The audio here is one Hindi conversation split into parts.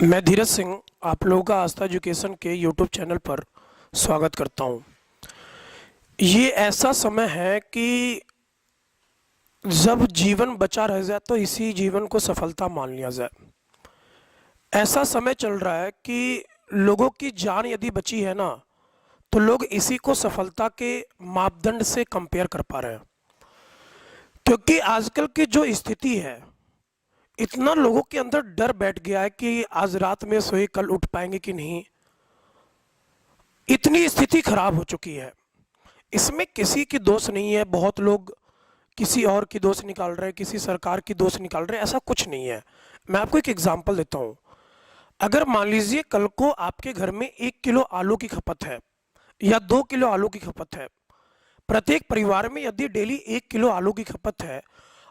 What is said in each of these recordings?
मैं धीरज सिंह आप लोगों का आस्था एजुकेशन के यूट्यूब चैनल पर स्वागत करता हूं। ये ऐसा समय है कि जब जीवन बचा रह जाए तो इसी जीवन को सफलता मान लिया जाए। ऐसा समय चल रहा है कि लोगों की जान यदि बची है ना, तो लोग इसी को सफलता के मापदंड से कंपेयर कर पा रहे हैं। क्योंकि आजकल की जो स्थिति है, इतना लोगों के अंदर डर बैठ गया है कि आज रात में सोए कल उठ पाएंगे कि नहीं। इतनी स्थिति खराब हो चुकी है। इसमें किसी की दोष नहीं है। बहुत लोग किसी और की दोष निकाल रहे हैं, किसी सरकार की दोष निकाल रहे हैं। ऐसा कुछ नहीं है। मैं आपको एक एग्जांपल देता हूं। अगर मान लीजिए कल को आपके घर में 1 किलो आलू की खपत है या 2 किलो आलू की खपत है। प्रत्येक परिवार में यदि डेली 1 किलो आलू की खपत है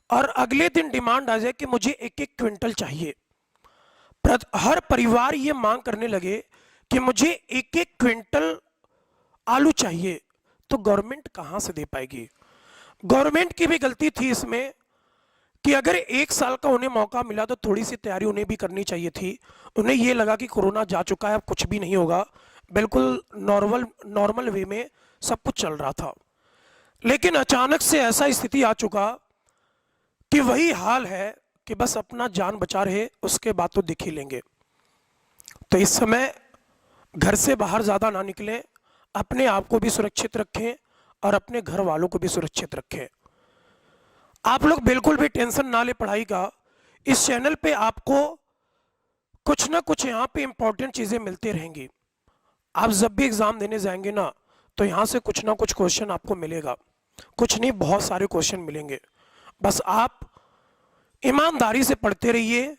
और अगले दिन डिमांड आ जाए कि मुझे 1-1 क्विंटल चाहिए, हर परिवार ये मांग करने लगे कि मुझे 1-1 क्विंटल आलू चाहिए, तो गवर्नमेंट कहां से दे पाएगी। गवर्नमेंट की भी गलती थी इसमें कि अगर 1 साल का उन्हें मौका मिला तो थोड़ी सी तैयारी उन्हें भी करनी चाहिए थी। उन्हें ये लगा कि कोरोना जा चुका है, अब कुछ भी नहीं होगा, बिल्कुल नॉर्मल वे में सब कुछ चल रहा था। लेकिन अचानक से ऐसा स्थिति आ चुका कि वही हाल है कि बस अपना जान बचा रहे, उसके बाद तो दिख ही लेंगे। तो इस समय घर से बाहर ज़्यादा ना निकलें, अपने आप को भी सुरक्षित रखें और अपने घर वालों को भी सुरक्षित रखें। आप लोग बिल्कुल भी टेंशन ना ले पढ़ाई का। इस चैनल पे आपको कुछ ना कुछ यहाँ पे इंपॉर्टेंट चीज़ें मिलती रहेंगी। आप जब भी एग्ज़ाम देने जाएंगे ना, तो यहाँ से कुछ ना कुछ क्वेश्चन आपको मिलेगा। कुछ नहीं, बहुत सारे क्वेश्चन मिलेंगे। बस आप ईमानदारी से पढ़ते रहिए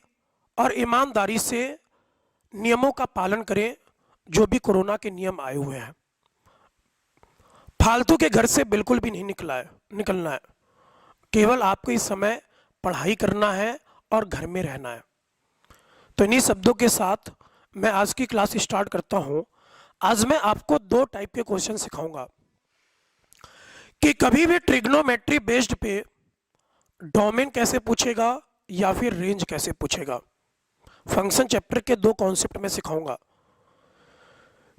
और ईमानदारी से नियमों का पालन करें, जो भी कोरोना के नियम आए हुए हैं। फालतू के घर से बिल्कुल भी नहीं निकलना है। केवल आपको इस समय पढ़ाई करना है और घर में रहना है। तो इन्हीं शब्दों के साथ मैं आज की क्लास स्टार्ट करता हूं। आज मैं आपको 2 टाइप के क्वेश्चन सिखाऊंगा कि कभी भी ट्रिग्नोमेट्री बेस्ड पे डोमेन कैसे पूछेगा या फिर रेंज कैसे पूछेगा। फंक्शन चैप्टर के 2 कॉन्सेप्ट में सिखाऊंगा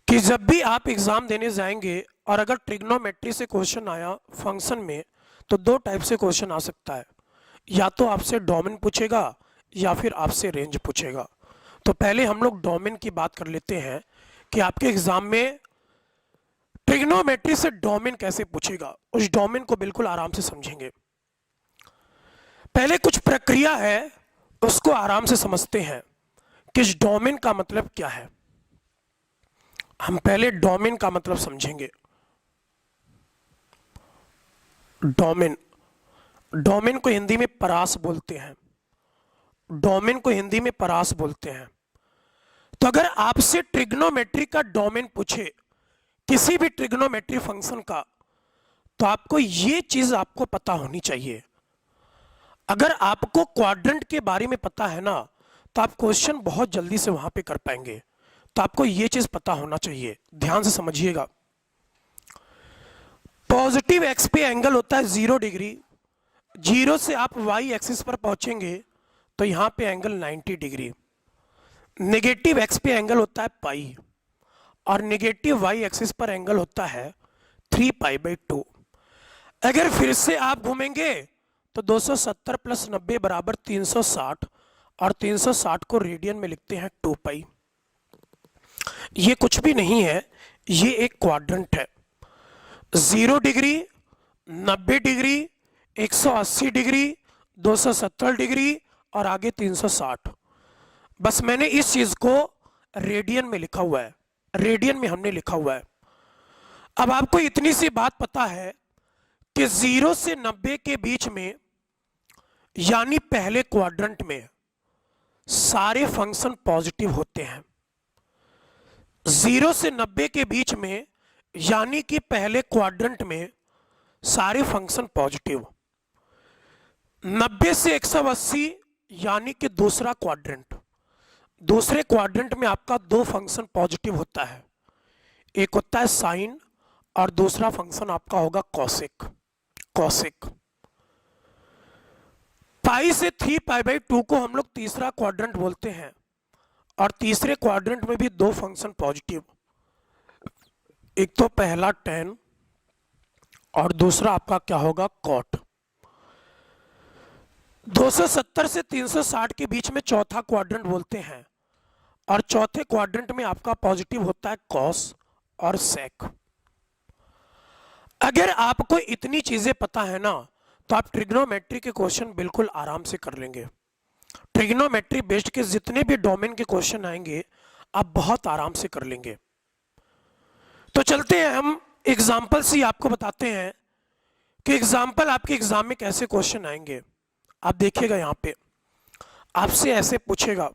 कि जब भी आप एग्जाम देने जाएंगे और अगर ट्रिग्नोमेट्री से क्वेश्चन आया फंक्शन में, तो 2 टाइप से क्वेश्चन आ सकता है। या तो आपसे डोमेन पूछेगा या फिर आपसे रेंज पूछेगा। तो पहले हम लोग डोमेन की बात कर लेते हैं कि आपके एग्जाम में ट्रिग्नोमेट्री से डोमेन कैसे पूछेगा। उस डोमेन को बिल्कुल आराम से समझेंगे। पहले कुछ प्रक्रिया है, उसको आराम से समझते हैं कि इस डोमेन का मतलब क्या है। हम पहले डोमेन का मतलब समझेंगे। डोमेन को हिंदी में परास बोलते हैं। डोमेन को हिंदी में परास बोलते हैं। तो अगर आपसे ट्रिग्नोमेट्री का डोमेन पूछे, किसी भी ट्रिग्नोमेट्री फंक्शन का, तो आपको ये चीज आपको पता होनी चाहिए। अगर आपको क्वाड्रेंट के बारे में पता है ना, तो आप क्वेश्चन बहुत जल्दी से वहां पे कर पाएंगे। तो आपको ये चीज पता होना चाहिए। ध्यान से समझिएगा। पॉजिटिव एक्स पे एंगल होता है 0 डिग्री। 0 से आप वाई एक्सिस पर पहुंचेंगे तो यहां पे एंगल 90 डिग्री। नेगेटिव एक्स पे एंगल होता है पाई और नेगेटिव वाई एक्सिस पर एंगल होता है 3π/2। अगर फिर से आप घूमेंगे तो 270 + 90 = 360 और 360 को रेडियन में लिखते हैं 2π। ये कुछ भी नहीं है, ये एक क्वाड्रेंट है। 0 डिग्री, 90 डिग्री, 180 डिग्री, 270 डिग्री और आगे 360। बस मैंने इस चीज को रेडियन में लिखा हुआ है। रेडियन में हमने लिखा हुआ है। अब आपको इतनी सी बात पता है कि 0 से 90 के बीच में, यानी पहले क्वाड्रेंट में, सारे फंक्शन पॉजिटिव होते हैं। 0 से 90 के बीच में, यानी कि पहले क्वाड्रेंट में, सारे फंक्शन पॉजिटिव। 90 से 180 यानी कि दूसरा क्वाड्रेंट। दूसरे क्वाड्रेंट में आपका 2 फंक्शन पॉजिटिव होता है। एक होता है साइन और दूसरा फंक्शन आपका होगा कॉसेक। पाई से 3π/2 को हम लोग तीसरा क्वाड्रेंट बोलते हैं और तीसरे क्वाड्रेंट में भी दो फंक्शन पॉजिटिव, एक तो पहला tan और दूसरा आपका क्या होगा cot। 270 से 360 के बीच में चौथा क्वाड्रेंट बोलते हैं, और चौथे क्वाड्रेंट में आपका पॉजिटिव होता है cos और sec। अगर आपको इतनी चीजें पता है ना, तो आप ट्रिग्नोमेट्री के क्वेश्चन बिल्कुल आराम से कर लेंगे। ट्रिग्नोमेट्री बेस्ड के जितने भी डोमेन के क्वेश्चन आएंगे आप बहुत आराम से कर लेंगे। तो चलते हैं हम एग्जाम्पल से आपको बताते हैं कि एग्जाम्पल आपके एग्जाम में कैसे क्वेश्चन आएंगे। आप देखिएगा यहाँ पे आपसे ऐसे पूछेगा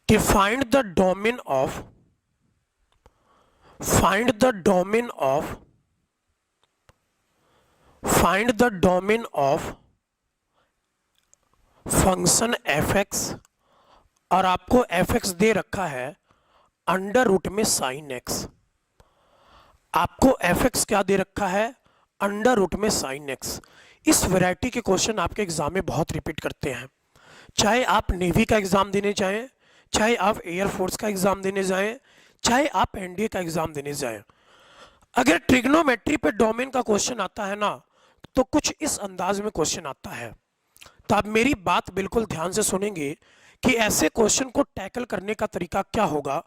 कि find the domain of function fx, और आपको fx दे रखा है अंडर रूट में साइन x। आपको fx क्या दे रखा है? अंडर रूट में साइन x। इस वैरायटी के क्वेश्चन आपके एग्जाम में बहुत रिपीट करते हैं, चाहे आप नेवी का एग्जाम देने जाएं, चाहे आप एयरफोर्स का एग्जाम देने जाएं, चाहे आप एनडीए का एग्जाम देने जाएं। अगर ट्रिग्नोमेट्री पे डोमेन का क्वेश्चन आता है ना, तो कुछ इस अंदाज में क्वेश्चन आता है। तो आप मेरी बात बिल्कुल ध्यान से सुनेंगे कि ऐसे क्वेश्चन को टैकल करने का तरीका क्या होगा,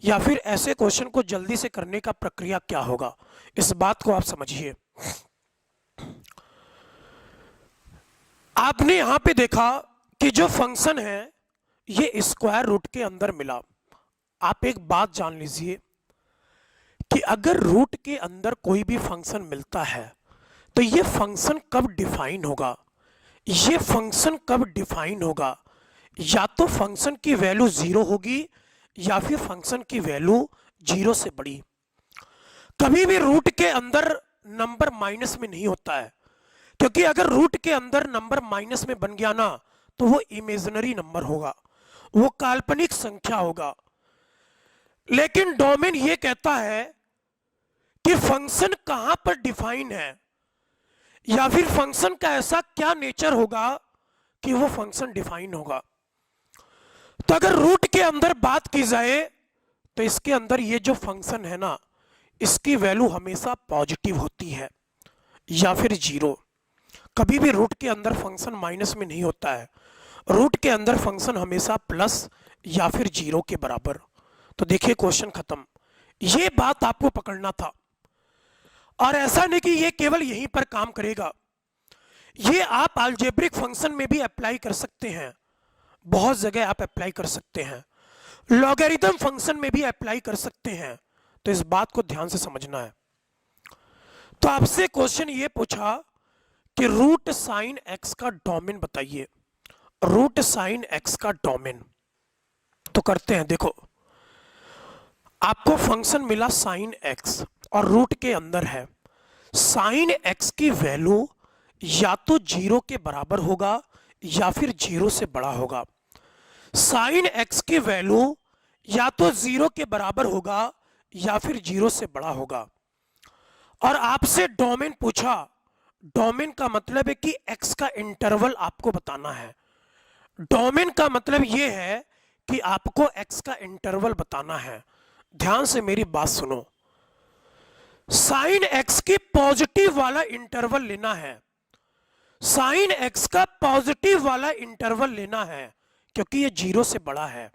या फिर ऐसे क्वेश्चन को जल्दी से करने का प्रक्रिया क्या होगा। इस बात को आप समझिए। आपने यहां पे देखा कि जो फंक्शन है ये स्क्वायर रूट के अंदर मिला। आप एक बात जान लीजिए कि अगर रूट के अंदर कोई भी फंक्शन मिलता है तो ये फंक्शन कब डिफाइन होगा? ये फंक्शन कब डिफाइन होगा? या तो फंक्शन की वैल्यू 0 होगी या फिर फंक्शन की वैल्यू 0 से बड़ी। कभी भी रूट के अंदर नंबर माइनस में नहीं होता है, क्योंकि अगर रूट के अंदर नंबर माइनस में बन गया ना, तो वो इमेजिनरी नंबर होगा, वो काल्पनिक संख्या होगा। लेकिन डोमेन ये कहता है कि फंक्शन कहां पर डिफाइन है, या फिर फंक्शन का ऐसा क्या नेचर होगा कि वो फंक्शन डिफाइन होगा। तो अगर रूट के अंदर बात की जाए तो इसके अंदर ये जो फंक्शन है ना, इसकी वैल्यू हमेशा पॉजिटिव होती है या फिर 0। कभी भी रूट के अंदर फंक्शन माइनस में नहीं होता है, रूट के अंदर फंक्शन हमेशा प्लस या फिर 0 के बराबर। तो देखिए क्वेश्चन खत्म। ये बात आपको पकड़ना था, और ऐसा नहीं कि ये केवल यहीं पर काम करेगा, ये आप अलजेब्रिक फंक्शन में भी अप्लाई कर सकते हैं, बहुत जगह आप अप्लाई कर सकते हैं, लॉगरिथम फंक्शन में भी अप्लाई कर सकते हैं। तो इस बात को ध्यान से समझना है। तो आपसे क्वेश्चन ये पूछा कि रूट साइन एक्स का डोमेन बताइए, रूट साइन एक्स का डोमेन। तो करते हैं, देखो आपको फंक्शन मिला साइन एक्स और रूट के अंदर है। साइन एक्स की वैल्यू या तो 0 के बराबर होगा या फिर 0 से बड़ा होगा। साइन एक्स की वैल्यू या तो 0 के बराबर होगा या फिर 0 से बड़ा होगा। और आपसे डोमेन पूछा, डोमेन का मतलब है कि एक्स का इंटरवल आपको बताना है। डोमेन का मतलब यह है कि आपको एक्स का इंटरवल बताना है। ध्यान से मेरी बात सुनो, साइन एक्स की पॉजिटिव वाला इंटरवल लेना है, साइन एक्स का पॉजिटिव वाला इंटरवल लेना है, क्योंकि ये 0 से बड़ा है।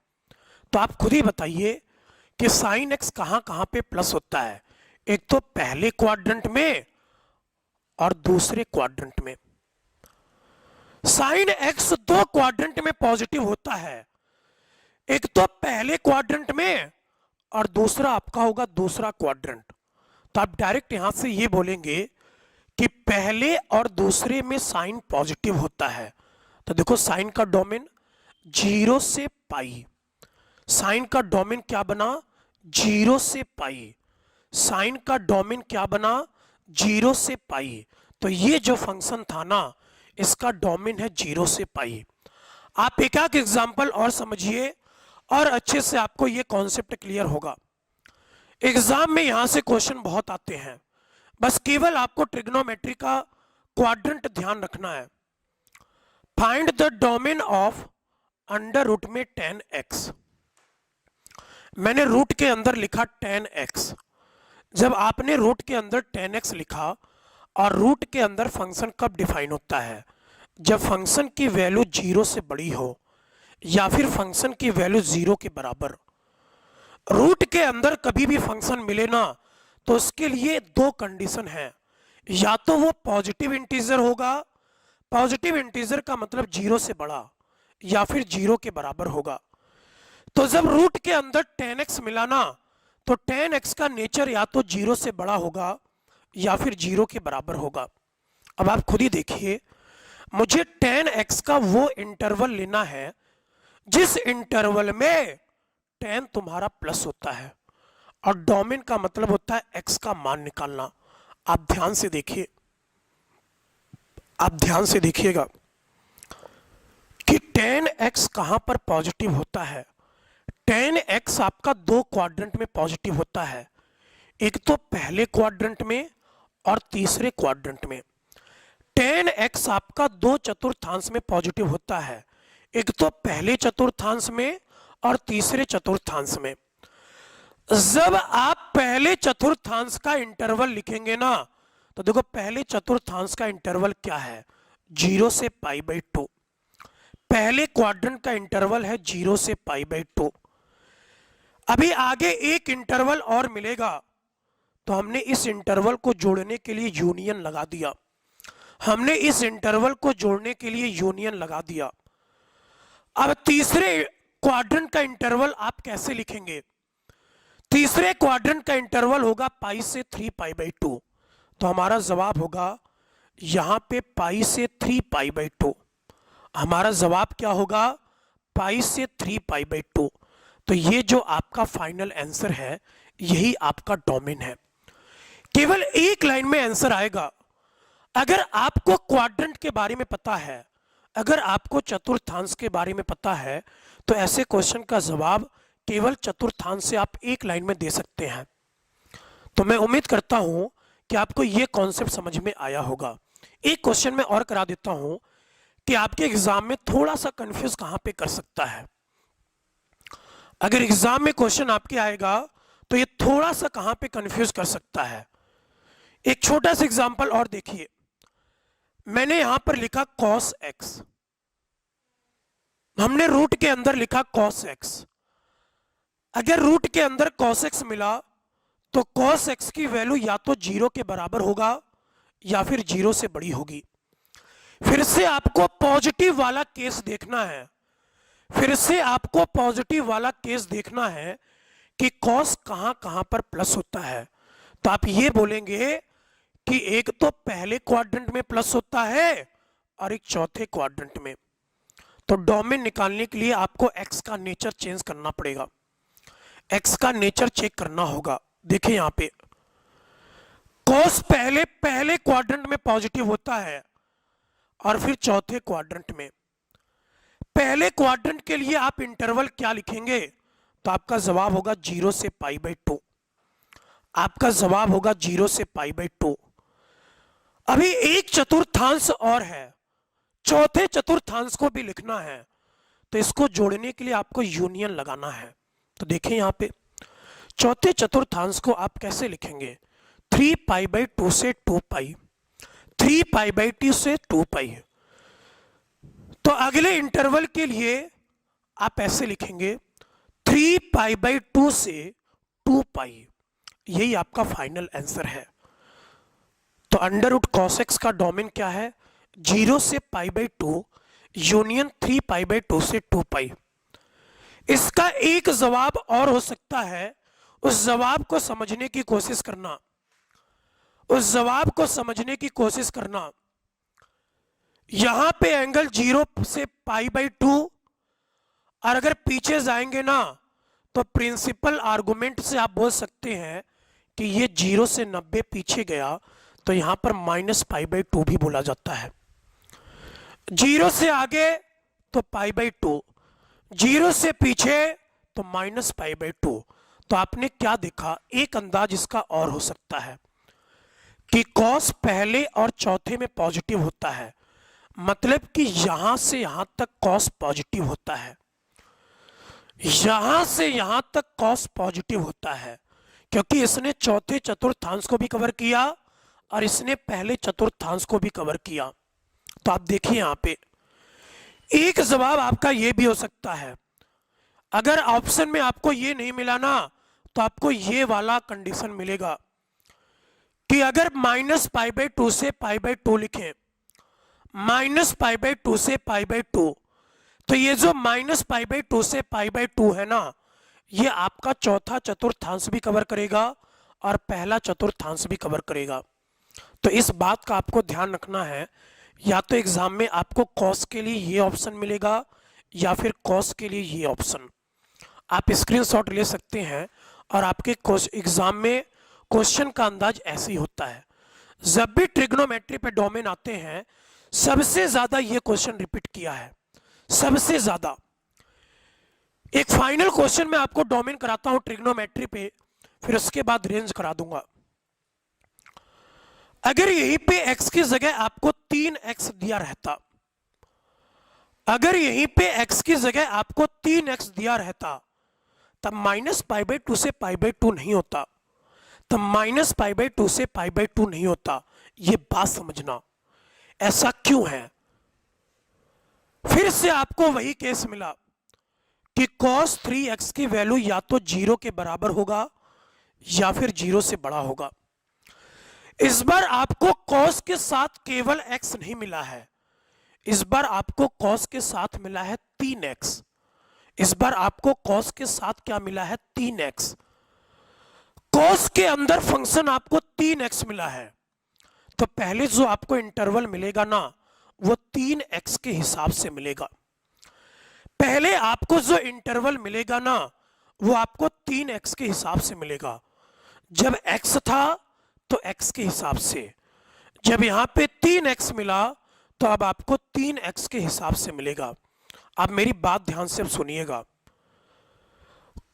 तो आप खुद ही बताइए कि साइन एक्स कहां कहां पे प्लस होता है। एक तो पहले क्वाड्रेंट में और दूसरे क्वाड्रेंट में। साइन एक्स 2 क्वाड्रेंट में पॉजिटिव होता है, एक तो पहले क्वाड्रेंट में और दूसरा आपका होगा दूसरा क्वाड्रेंट। तो आप डायरेक्ट यहां से ये बोलेंगे कि पहले और दूसरे में साइन पॉजिटिव होता है। तो देखो साइन का डोमेन 0 से पाई, साइन का डोमेन क्या बना? 0 से पाई। साइन का डोमेन क्या बना? 0 से पाई। तो ये जो फंक्शन था ना, इसका डोमेन है 0 से पाई। आप एक एक एग्जांपल और समझिए और अच्छे से आपको ये कॉन्सेप्ट क्लियर होगा। एग्जाम में यहां से क्वेश्चन बहुत आते हैं, बस केवल आपको ट्रिग्नोमेट्री का क्वाड्रेंट ध्यान रखना है। Find the domain of under root में 10x, मैंने रूट के अंदर लिखा 10x। जब आपने रूट के अंदर 10x लिखा, और रूट के अंदर फंक्शन कब डिफाइन होता है? जब फंक्शन की वैल्यू 0 से बड़ी हो या फिर फंक्शन की वैल्यू 0 के बराबर। रूट के अंदर कभी भी फंक्शन मिले ना, तो उसके लिए दो कंडीशन है, या तो वो पॉजिटिव इंटीजर होगा, पॉजिटिव इंटीजर का मतलब 0 से बड़ा, या फिर 0 के बराबर होगा। तो जब रूट के अंदर 10x मिला ना, तो 10x का नेचर या तो 0 से बड़ा होगा या फिर 0 के बराबर होगा। अब आप खुद ही देखिए, मुझे 10x का वो इंटरवल लेना है जिस इंटरवल में 10 तुम्हारा प्लस होता है, और डोमेन का मतलब होता है x का मान निकालना। आप ध्यान से देखिए, आप ध्यान से देखिएगा कि 10x कहां पर पॉजिटिव होता है। 10x आपका दो क्वाड्रेंट में पॉजिटिव होता है, एक तो पहले क्वाड्रेंट में और तीसरे क्वाड्रेंट में। 10x आपका दो चतुर्थांश में पॉजिटिव होता है, एक तो पहले चतुर्थांश में और तीसरे चतुर्थांश में। जब आप पहले चतुर्थांश का इंटरवल लिखेंगे ना, तो देखो पहले चतुर्थांश का इंटरवल क्या है, 0 से π/2। पहले क्वाड्रेंट का इंटरवल है 0 से π/2। अभी आगे एक इंटरवल और मिलेगा, तो हमने इस इंटरवल को जोड़ने के लिए यूनियन लगा दिया, हमने इस इंटरवल को जोड़ने के लिए यूनियन लगा दिया। अब तीसरे क्वाड्रेंट का इंटरवल आप कैसे लिखेंगे? तीसरे क्वाड्रेंट का इंटरवल होगा पाई से 3π/2, तो हमारा जवाब होगा यहां पे पाई से 3π/2। हमारा जवाब क्या होगा? पाई से 3π/2। तो ये जो आपका फाइनल आंसर है, यही आपका डोमेन है। केवल एक लाइन में आंसर आएगा। अगर आपको क्वाड्रेंट के बारे में पता है, अगर आपको चतुर्थांश के बारे में पता है, तो ऐसे क्वेश्चन का जवाब केवल चतुर्थांश से आप एक लाइन में दे सकते हैं। तो मैं उम्मीद करता हूं कि आपको यह कॉन्सेप्ट समझ में आया होगा। एक क्वेश्चन मैं और करा देता हूं कि आपके एग्जाम में थोड़ा सा कंफ्यूज कहां पे कर सकता है। अगर एग्जाम में क्वेश्चन आपके आएगा तो ये थोड़ा सा कहां पे कंफ्यूज कर सकता है। एक छोटा सा एग्जांपल और देखिए, मैंने यहां पर लिखा cos x, हमने रूट के अंदर लिखा cos x। अगर रूट के अंदर cos x मिला, तो cos x की वैल्यू या तो 0 के बराबर होगा या फिर 0 से बड़ी होगी। फिर से आपको पॉजिटिव वाला केस देखना है, फिर से आपको पॉजिटिव वाला केस देखना है कि cos कहां कहां पर प्लस होता है। तो आप ये बोलेंगे कि एक तो पहले क्वाड्रेंट में प्लस होता है और एक चौथे क्वाड्रेंट में। तो डोमेन निकालने के लिए आपको x का नेचर चेंज करना पड़ेगा, x का नेचर चेक करना होगा। देखिए यहां पे cos पहले क्वाड्रेंट में पॉजिटिव होता है और फिर चौथे क्वाड्रेंट में। पहले क्वाड्रेंट के लिए आप इंटरवल क्या लिखेंगे? तो आपका जवाब होगा 0 से π/2। आपका जवाब होगा 0 से π/2। अभी एक चतुर्थांश और है, चौथे चतुर्थांश को भी लिखना है, तो इसको जोड़ने के लिए आपको यूनियन लगाना है। तो देखिए यहां पे चौथे चतुर्थांश को आप कैसे लिखेंगे? 3π/2 से 2π, 3π/2 से 2π। तो अगले इंटरवल के लिए आप ऐसे लिखेंगे 3π/2 से 2π। यही आपका फाइनल आंसर है। तो अंडर रूट cos x का डोमेन क्या है? 0 से π/2 यूनियन 3π/2 से 2π। इसका एक जवाब और हो सकता है, उस जवाब को समझने की कोशिश करना, उस जवाब को समझने की कोशिश करना। यहां पे एंगल 0 से π/2, और अगर पीछे जाएंगे ना, तो प्रिंसिपल आर्गुमेंट से आप बोल सकते हैं कि ये 0 से 90 पीछे गया, तो यहां पर -π/2 भी बोला जाता है। 0 से आगे तो π/2, 0 से पीछे तो -π/2। तो आपने क्या देखा? एक अंदाज इसका और हो सकता है कि cos पहले और चौथे में पॉजिटिव होता है, मतलब कि यहां से यहां तक कॉस पॉजिटिव होता है, यहां से यहां तक कॉस पॉजिटिव होता है, क्योंकि इसने चौथे चतुर्थांश को भी कवर किया और इसने पहले चतुर्थांश को भी कवर किया। तो आप देखिए यहां पे एक जवाब आपका ये भी हो सकता है, अगर ऑप्शन में आपको ये नहीं मिला ना तो आपको ये वाला कंडीशन मिलेगा कि अगर -π/2 से π/2 लिखें, -π/2 से π/2, तो ये जो -π/2 से π/2 है ना, ये आपका चौथा चतुर्थांश भी कवर करेगा और पहला चतुर्थांश भी कवर करेगा। तो इस बात का आपको ध्यान रखना है, या तो एग्जाम में आपको कॉस के लिए ये ऑप्शन मिलेगा या फिर कॉस के लिए ये ऑप्शन। आप स्क्रीनशॉट ले सकते हैं और आपके एग्जाम में क्वेश्चन का अंदाज ऐसे ही होता है। जब भी ट्रिग्नोमेट्री पे डोमेन आते हैं, सबसे ज्यादा ये क्वेश्चन रिपीट किया है, सबसे ज्यादा। एक फाइनल क्वेश्चन में आपको डोमेन कराता हूं ट्रिग्नोमेट्री पे, फिर उसके बाद रेंज करा दूंगा। अगर यहीं पे x की जगह आपको 3x दिया रहता, अगर यहीं पे x की जगह आपको 3x दिया रहता, तब -π/2 से π/2 नहीं होता, तब -π/2 से π/2 नहीं होता। ये बात समझना, ऐसा क्यों है। फिर से आपको वही केस मिला कि cos 3x की वैल्यू या तो 0 के बराबर होगा या फिर 0 से बड़ा होगा। इस बार आपको cos के साथ केवल x नहीं मिला है, इस बार आपको cos के साथ मिला है 3x। इस बार आपको cos के साथ क्या मिला है, 3x। cos के अंदर फंक्शन आपको 3x मिला है, तो पहले जो आपको इंटरवल मिलेगा ना, वो 3x के हिसाब से मिलेगा। पहले आपको जो इंटरवल मिलेगा ना, वो आपको 3x के हिसाब से मिलेगा। जब x था तो x के हिसाब से, जब यहां पे 3x मिला तो अब आपको 3x के हिसाब से मिलेगा। अब मेरी बात ध्यान से अब सुनिएगा,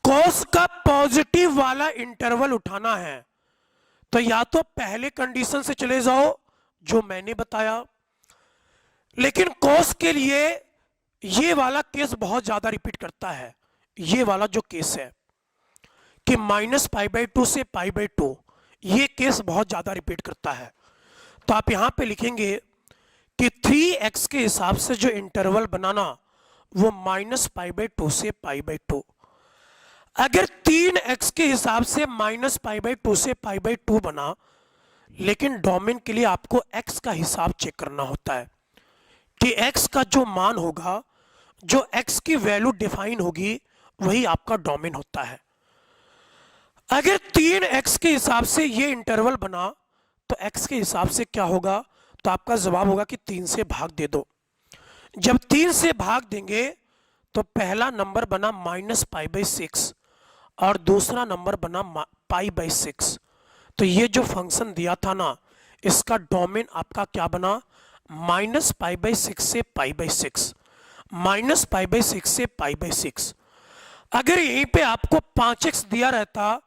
cos का पॉजिटिव वाला इंटरवल उठाना है तो या तो पहले कंडीशन से चले जाओ जो मैंने बताया, लेकिन cos के लिए ये वाला केस बहुत ज्यादा रिपीट करता है। ये वाला जो केस है कि -π/2 से π/2, ये केस बहुत ज्यादा रिपीट करता है। तो आप यहां पे लिखेंगे कि 3x के हिसाब से जो इंटरवल बनाना वो -π/2 से π/2। अगर 3x के हिसाब से -π/2 से π/2 बना, लेकिन डोमेन के लिए आपको x का हिसाब चेक करना होता है कि x का जो मान होगा, जो x की वैल्यू डिफाइन होगी, वही आपका डोमेन होता है। अगर 3x के हिसाब से ये इंटरवल बना तो x के हिसाब से क्या होगा, तो आपका जवाब होगा कि 3 से भाग दे दो। जब 3 से भाग देंगे तो पहला नंबर बना -π/6 और दूसरा नंबर बना π/6। तो ये जो फंक्शन दिया था ना, इसका डोमेन आपका क्या बना, -π/6 से π/6, -π/6 से π/6। अगर यहीं पे आपको 5x दिया रहता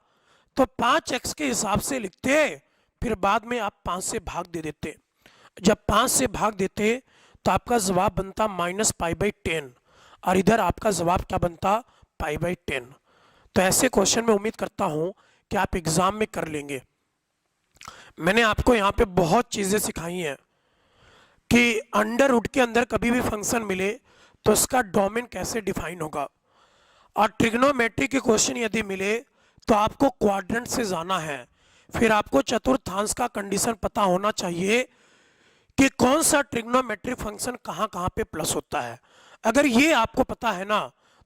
तो 5x के हिसाब से लिखते, फिर बाद में आप 5 से भाग दे देते। जब 5 से भाग देते तो आपका जवाब बनता -π/10 और इधर आपका जवाब क्या बनता, π/10। तो ऐसे क्वेश्चन में उम्मीद करता हूं कि आप एग्जाम में कर लेंगे। मैंने आपको यहाँ पे बहुत चीजें सिखाई हैं कि अंडर रूट के अंदर कभी भी फंक्शन मिले तो उसका डोमेन कैसे डिफाइन होगा, और ट्रिग्नोमेट्री के क्वेश्चन यदि मिले तो आपको क्वाड्रेंट से जाना है। फिर आपको चतुर्थांश का कंडीशन पता होना चाहिए कि कौन सा ट्रिग्नोमेट्रिक फंक्शन कहाँ कहाँ पे प्लस होता है। अगर ये आपको पता है ना,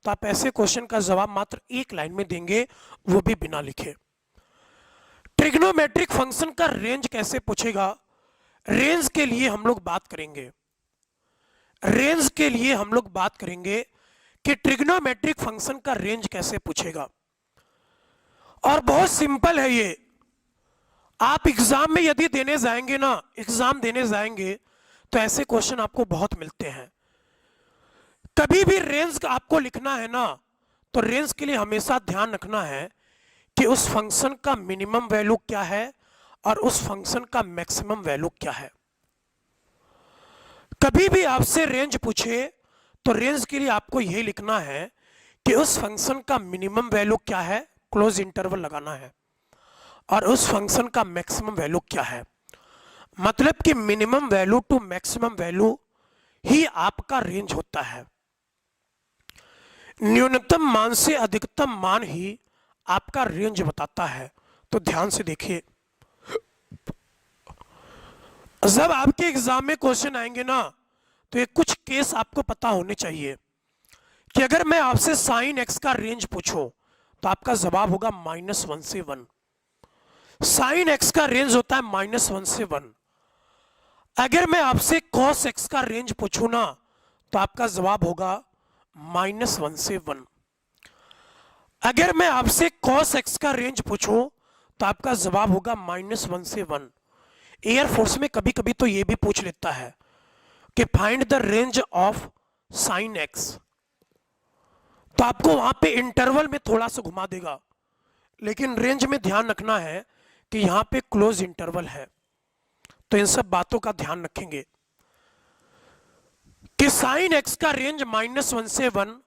तो आप ऐसे क्वेश्चन का जवाब मात्र एक लाइन में देंगे, वो भी बिना लिखे। ट्रिग्नोमेट्रिक फंक्शन का रेंज कैसे पूछेगा, रेंज के लिए हम लोग बात करेंगे, रेंज के लिए हम लोग बात करेंगे कि ट्रिग्नोमेट्रिक फंक्शन का रेंज कैसे पूछेगा। और बहुत सिंपल है ये, आप एग्जाम में यदि देने जाएंगे ना, एग्जाम देने जाएंगे तो ऐसे क्वेश्चन आपको बहुत मिलते हैं। कभी भी रेंज आपको लिखना है ना, तो रेंज के लिए हमेशा ध्यान रखना है कि उस फंक्शन का मिनिमम वैल्यू क्या है और उस फंक्शन का मैक्सिमम वैल्यू क्या है। कभी भी आपसे रेंज पूछे तो रेंज के लिए आपको यही लिखना है कि उस फंक्शन का मिनिमम वैल्यू क्या है, क्लोज इंटरवल लगाना है, और उस फंक्शन का मैक्सिमम वैल्यू क्या है। मतलब कि minimum value to maximum value ही आपका रेंज होता है। न्यूनतम मान से अधिकतम मान ही आपका रेंज बताता है। तो ध्यान से देखिए, जब आपके एग्जाम में क्वेश्चन आएंगे ना, तो ये कुछ केस आपको पता होने चाहिए कि अगर मैं आपसे साइन एक्स का रेंज पूछूं तो आपका जवाब होगा -1 से 1। साइन एक्स का रेंज होता है -1 से 1। अगर मैं आपसे कॉस एक्स का रेंज पूछूं ना, तो आपका जवाब होगा -1 से 1। अगर मैं आपसे कॉस एक्स का रेंज पूछूं तो आपका जवाब होगा -1 से 1। एयरफोर्स में कभी कभी तो ये भी पूछ लेता है कि find the range of sine x, तो आपको वहां पे इंटरवल में थोड़ा सा घुमा देगा, लेकिन रेंज में ध्यान रखना है कि यहां पे क्लोज इंटरवल है। तो इन सब बातों का ध्यान रखेंगे कि साइन एक्स का रेंज -1 से 1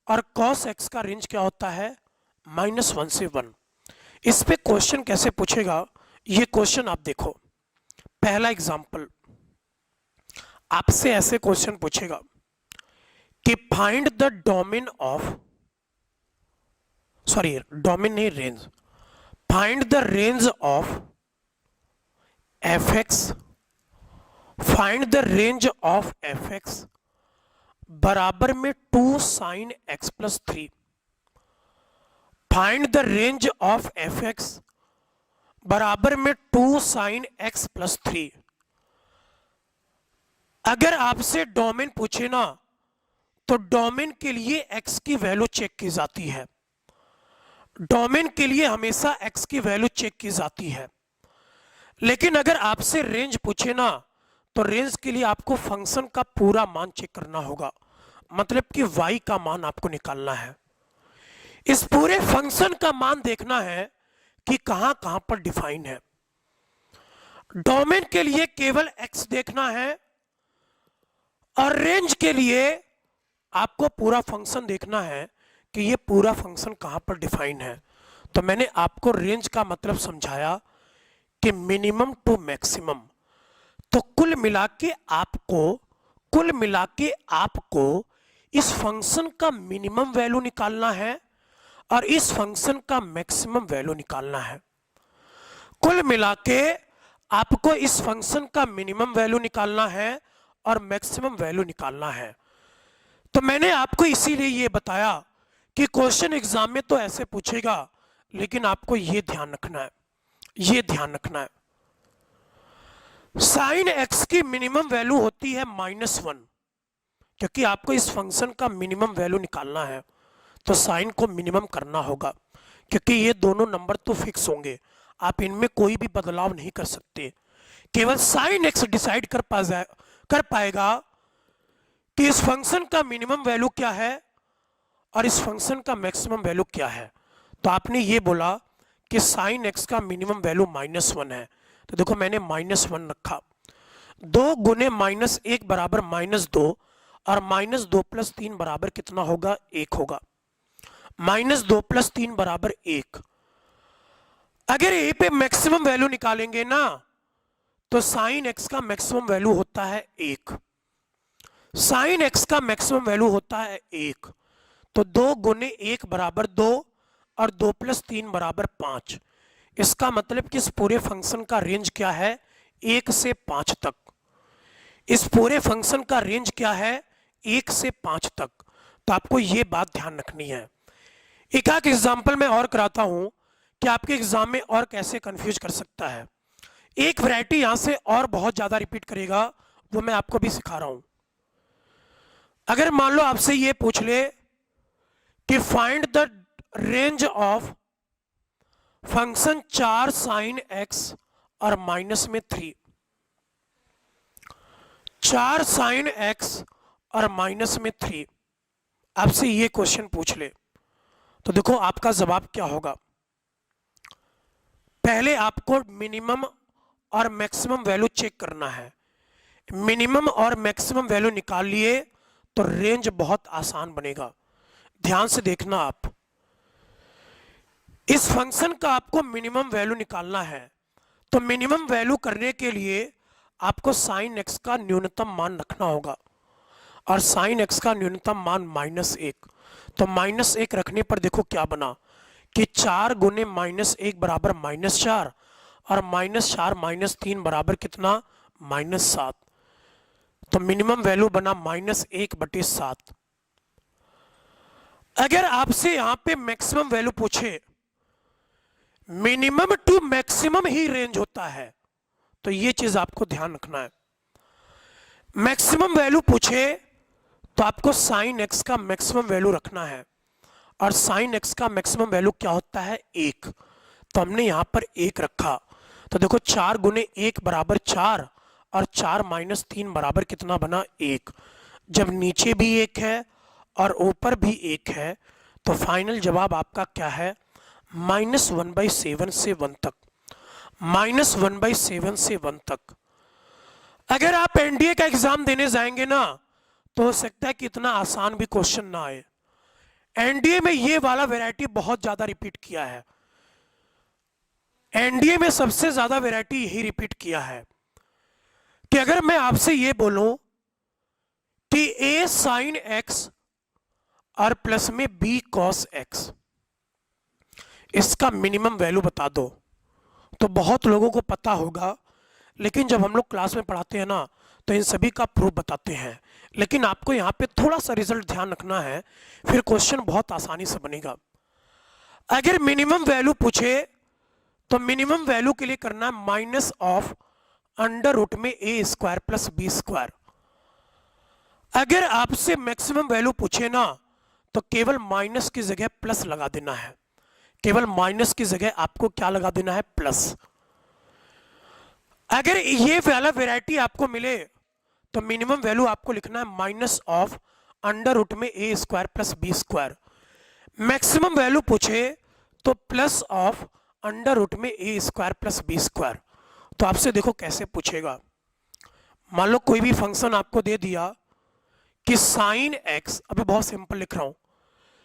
और कॉस एक्स का रेंज क्या होता है, -1 से 1। इस पे क्वेश्चन कैसे पूछेगा, ये क्वेश्चन आप देखो। पहला एग्जांपल, आपसे ऐसे क्वेश्चन पूछेगा कि find the domain of, sorry domain नहीं, range, find the range of f x, find the range of f x बराबर में 2 sine x plus 3। Find the range of f x बराबर में 2 साइन एक्स प्लस 3। अगर आपसे डोमेन पूछे ना, तो डोमेन के लिए x की वैल्यू चेक की जाती है। डोमेन के लिए हमेशा x की वैल्यू चेक की जाती है। लेकिन अगर आपसे रेंज पूछे ना, तो रेंज के लिए आपको फंक्शन का पूरा मान चेक करना होगा। मतलब कि y का मान आपको निकालना है। इस पूरे फंक्शन का मान देखना है कि कहां कहां पर डिफाइन है। डोमेन के लिए केवल x देखना है, और रेंज के लिए आपको पूरा फंक्शन देखना है कि ये पूरा फंक्शन कहां पर डिफाइन है। तो मैंने आपको रेंज का मतलब समझाया कि मिनिमम टू मैक्सिमम। तो कुल मिला के आपको इस फंक्शन का मिनिमम वैल्यू निकालना है और इस फंक्शन का मैक्सिमम वैल्यू निकालना है। कुल मिला के आपको इस फंक्शन का मिनिमम वैल्यू निकालना है और मैक्सिमम वैल्यू निकालना है। तो मैंने आपको इसीलिए ये बताया कि क्वेश्चन एग्जाम में तो ऐसे पूछेगा, लेकिन आपको ये ध्यान रखना है, ये ध्यान रखना है, साइन एक्स की मिनिमम वैल्यू होती है -1, क्योंकि आपको इस फंक्शन का मिनिमम वैल्यू निकालना है। तो साइन को मिनिमम करना होगा, क्योंकि ये दोनों नंबर तो फिक्स होंगे, आप इनमें कोई भी बदलाव नहीं कर सकते। केवल साइन एक्स डिसाइड कर पाएगा कि इस फंक्शन का मिनिमम वैल्यू क्या है और इस फंक्शन का मैक्सिमम वैल्यू क्या है। तो आपने ये बोला कि साइन एक्स का मिनिमम वैल्यू -1 है, तो देखो मैंने -1 रखा। 2 गुने -1 बराबर -2, और -2 + 3 बराबर कितना होगा, 1 होगा। -2 + 3 बराबर 1। अगर ए पे मैक्सिमम वैल्यू निकालेंगे ना, तो साइन एक्स का मैक्सिमम वैल्यू होता है 1। साइन एक्स का मैक्सिमम वैल्यू होता है 1। तो 2 गुने 1 बराबर 2, और 2 + 3 बराबर 5। इसका मतलब कि इस पूरे फंक्शन का रेंज क्या है, 1 से 5 तक। इस पूरे फंक्शन का रेंज क्या है, 1 से 5 तक। तो आपको ये बात ध्यान रखनी है। एक एग्जाम्पल मैं और कराता हूं कि आपके एग्जाम में और कैसे कंफ्यूज कर सकता है। एक वैरायटी यहां से और बहुत ज्यादा रिपीट करेगा, वो मैं आपको भी सिखा रहा हूं। अगर मान लो आपसे ये पूछ ले कि find the range of function 4 sine x और -3, 4 साइन एक्स और -3, आपसे ये क्वेश्चन पूछ ले, तो देखो आपका जवाब क्या होगा। पहले आपको मिनिमम और मैक्सिमम वैल्यू चेक करना है। मिनिमम और मैक्सिमम वैल्यू निकाल लिए तो रेंज बहुत आसान बनेगा। ध्यान से देखना आप, इस फंक्शन का आपको मिनिमम वैल्यू निकालना है, तो मिनिमम वैल्यू करने के लिए आपको साइन एक्स का न्यूनतम मान रखना होगा, और साइन एक्स का न्यूनतम मान -1। तो -1 रखने पर देखो क्या बना कि 4 गुने -1 बराबर -4, और -4 -3 बराबर कितना, -7। तो मिनिमम वैल्यू बना -1/7। अगर आपसे यहां पे मैक्सिमम वैल्यू पूछे, मिनिमम टू मैक्सिमम ही रेंज होता है, तो ये चीज आपको ध्यान रखना है। मैक्सिमम वैल्यू पूछे तो आपको साइन एक्स का मैक्सिमम वैल्यू रखना है, और साइन एक्स का मैक्सिमम वैल्यू क्या होता है, 1। तो हमने यहां पर 1 रखा। तो देखो 4 गुने 1 बराबर 4, और 4 -3 बराबर कितना बना, 1। जब नीचे भी 1 है और ऊपर भी 1 है, तो फाइनल जवाब आपका क्या है, -1/7 से 1 तक, -1/7 से 1 तक। अगर आप एनडीए का एग्जाम देने जाएंगे ना, तो हो सकता है कि इतना आसान भी क्वेश्चन ना आए। एनडीए में ये वाला वैरायटी बहुत ज्यादा रिपीट किया है, एनडीए में सबसे ज्यादा वैरायटी यही रिपीट किया है कि अगर मैं आपसे ये बोलूं कि a sin x और प्लस में b cos x, इसका मिनिमम वैल्यू बता दो, तो बहुत लोगों को पता होगा, लेकिन जब हम लोग क्लास में पढ़ाते हैं ना, तो इन सभी का प्रूफ बताते हैं। लेकिन आपको यहाँ पे थोड़ा सा रिजल्ट ध्यान रखना है, फिर क्वेश्चन बहुत आसानी से बनेगा। अगर मिनिमम वैल्यू पूछे तो मिनिमम वैल्यू के लिए करना है माइनस ऑफ अंडर रूट में a² प्लस b²। अगर आपसे मैक्सिमम वैल्यू पूछे ना, तो केवल माइनस की जगह प्लस लगा देना है, केवल माइनस की जगह आपको क्या लगा देना है, प्लस। अगर ये वाला वैरायटी आपको मिले तो मिनिमम वैल्यू आपको लिखना है माइनस ऑफ अंडर रूट में a² plus b²। Maximum value पूछे तो प्लस ऑफ अंडर रूट में a² प्लस b²। तो आपसे देखो कैसे पूछेगा, मान लो कोई भी फंक्शन आपको दे दिया कि साइन एक्स, अभी बहुत सिंपल लिख रहा हूं,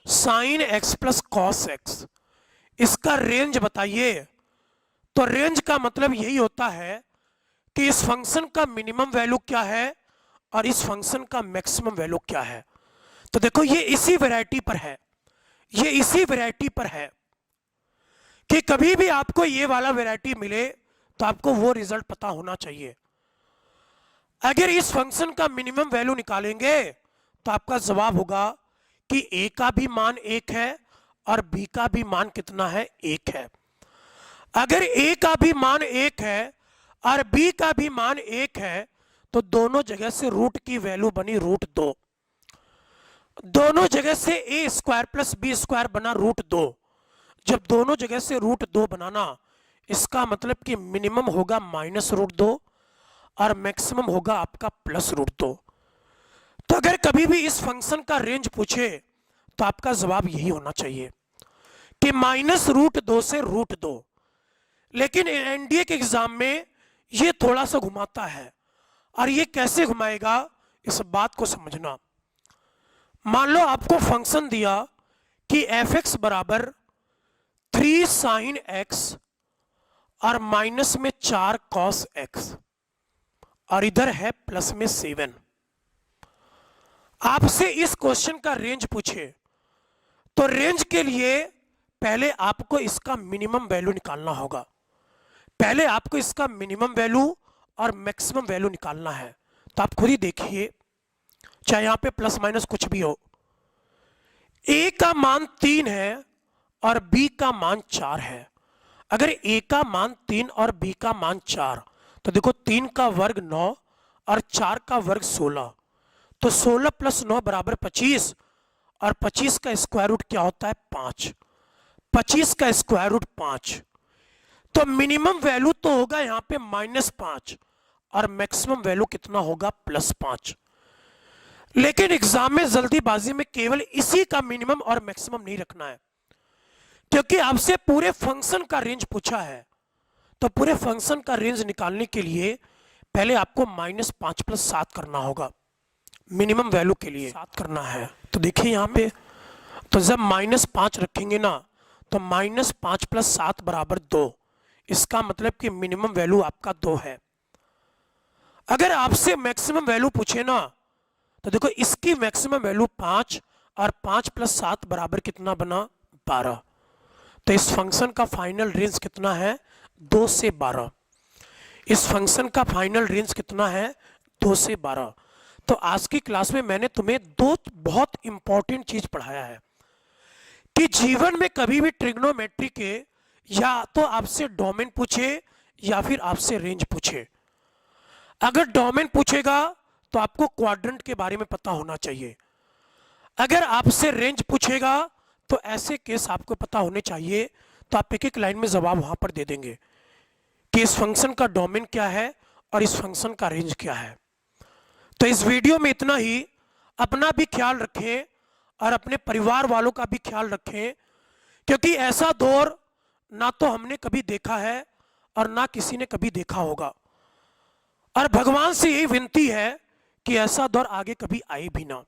sign x plus cos x, इसका रेंज बताइए। तो रेंज का मतलब यही होता है कि इस फंक्शन का मिनिमम वैल्यू क्या है और इस फंक्शन का मैक्सिमम वैल्यू क्या है। तो देखो ये इसी वैरायटी पर है, ये इसी वैरायटी पर है कि कभी भी आपको ये वाला वैरायटी मिले तो आपको वो रिजल्ट पता होना चाहिए। अगर इस फंक्शन का मिनिमम वैल्यू निकालेंगे तो आपका जवाब होगा कि a का भी मान 1 है और b का भी मान कितना है, 1 है। अगर a का भी मान 1 है और b का भी मान 1 है, तो दोनों जगह से रूट की वैल्यू बनी √2, दोनों जगह से a² प्लस b² बना √2। जब दोनों जगह से √2 बनाना, इसका मतलब कि मिनिमम होगा -√2 और मैक्सिमम होगा आपका +√2। तो अगर कभी भी इस फंक्शन का रेंज पूछे तो आपका जवाब यही होना चाहिए कि -√2 से √2। लेकिन एनडीए के एग्जाम में ये थोड़ा सा घुमाता है, और ये कैसे घुमाएगा इस बात को समझना। मान लो आपको फंक्शन दिया कि f(x) बराबर 3 sin x और माइनस में 4 cos x, और इधर है प्लस में 7। आपसे इस क्वेश्चन का रेंज पूछे तो रेंज के लिए पहले आपको इसका मिनिमम वैल्यू निकालना होगा, पहले आपको इसका मिनिमम वैल्यू और मैक्सिमम वैल्यू निकालना है। तो आप खुद ही देखिए, चाहे यहां पे प्लस माइनस कुछ भी हो, a का मान 3 है और b का मान 4 है। अगर a का मान 3 और b का मान 4, तो देखो 3 का वर्ग 9 और 4 का वर्ग 16, तो 16 + 9 बराबर 25, और 25 का स्क्वायर रूट क्या होता है, 5। 25 का स्क्वायर रूट 5। तो मिनिमम वैल्यू तो होगा यहाँ पे -5 और मैक्सिमम वैल्यू कितना होगा, +5। लेकिन एग्जाम में जल्दीबाजी में केवल इसी का मिनिमम और मैक्सिमम नहीं रखना है, क्योंकि आपसे पूरे फंक्शन का रेंज पूछा है। तो पूरे फंक्शन का रेंज निकालने के लिए पहले आपको -5 + 7 करना होगा, मिनिमम वैल्यू के लिए 7 करना है। तो देखिए यहाँ पे, तो जब -5 रखेंगे ना, तो -5 + 7 = 2। इसका मतलब कि मिनिमम वैल्यू आपका 2 है। अगर आपसे मैक्सिमम वैल्यू पूछे ना, तो देखो इसकी मैक्सिमम वैल्यू 5 और 5 + 7 बराबर कितना बना, 12। तो इस फंक्शन का फाइनल रेंज कितना है, 2 से 12। इस फंक्शन का फाइनल रेंज कितना है, 2 से 12। तो आज की क्लास में मैंने तुम्हें दो बहुत इंपॉर्टेंट चीज पढ़ाया है कि जीवन में कभी भी ट्रिग्नोमेट्री के या तो आपसे डोमेन पूछे या फिर आपसे रेंज पूछे। अगर डोमेन पूछेगा तो आपको क्वाड्रेंट के बारे में पता होना चाहिए। अगर आपसे रेंज पूछेगा तो ऐसे केस आपको पता होने चाहिए। तो आप एक एक लाइन में जवाब वहां पर दे देंगे कि इस फंक्शन का डोमेन क्या है और इस फंक्शन का रेंज क्या है। तो इस वीडियो में इतना ही। अपना भी ख्याल रखें और अपने परिवार वालों का भी ख्याल रखें, क्योंकि ऐसा दौर ना तो हमने कभी देखा है और ना किसी ने कभी देखा होगा। और भगवान से यही विनती है कि ऐसा दौर आगे कभी आए भी ना।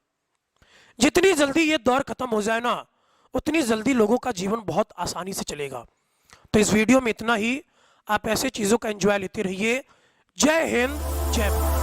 जितनी जल्दी ये दौर खत्म हो जाए ना, उतनी जल्दी लोगों का जीवन बहुत आसानी से चलेगा। तो इस वीडियो में इतना ही। आप ऐसे चीजों का एंजॉय लेते रहिए। जय हिंद, जय भारत।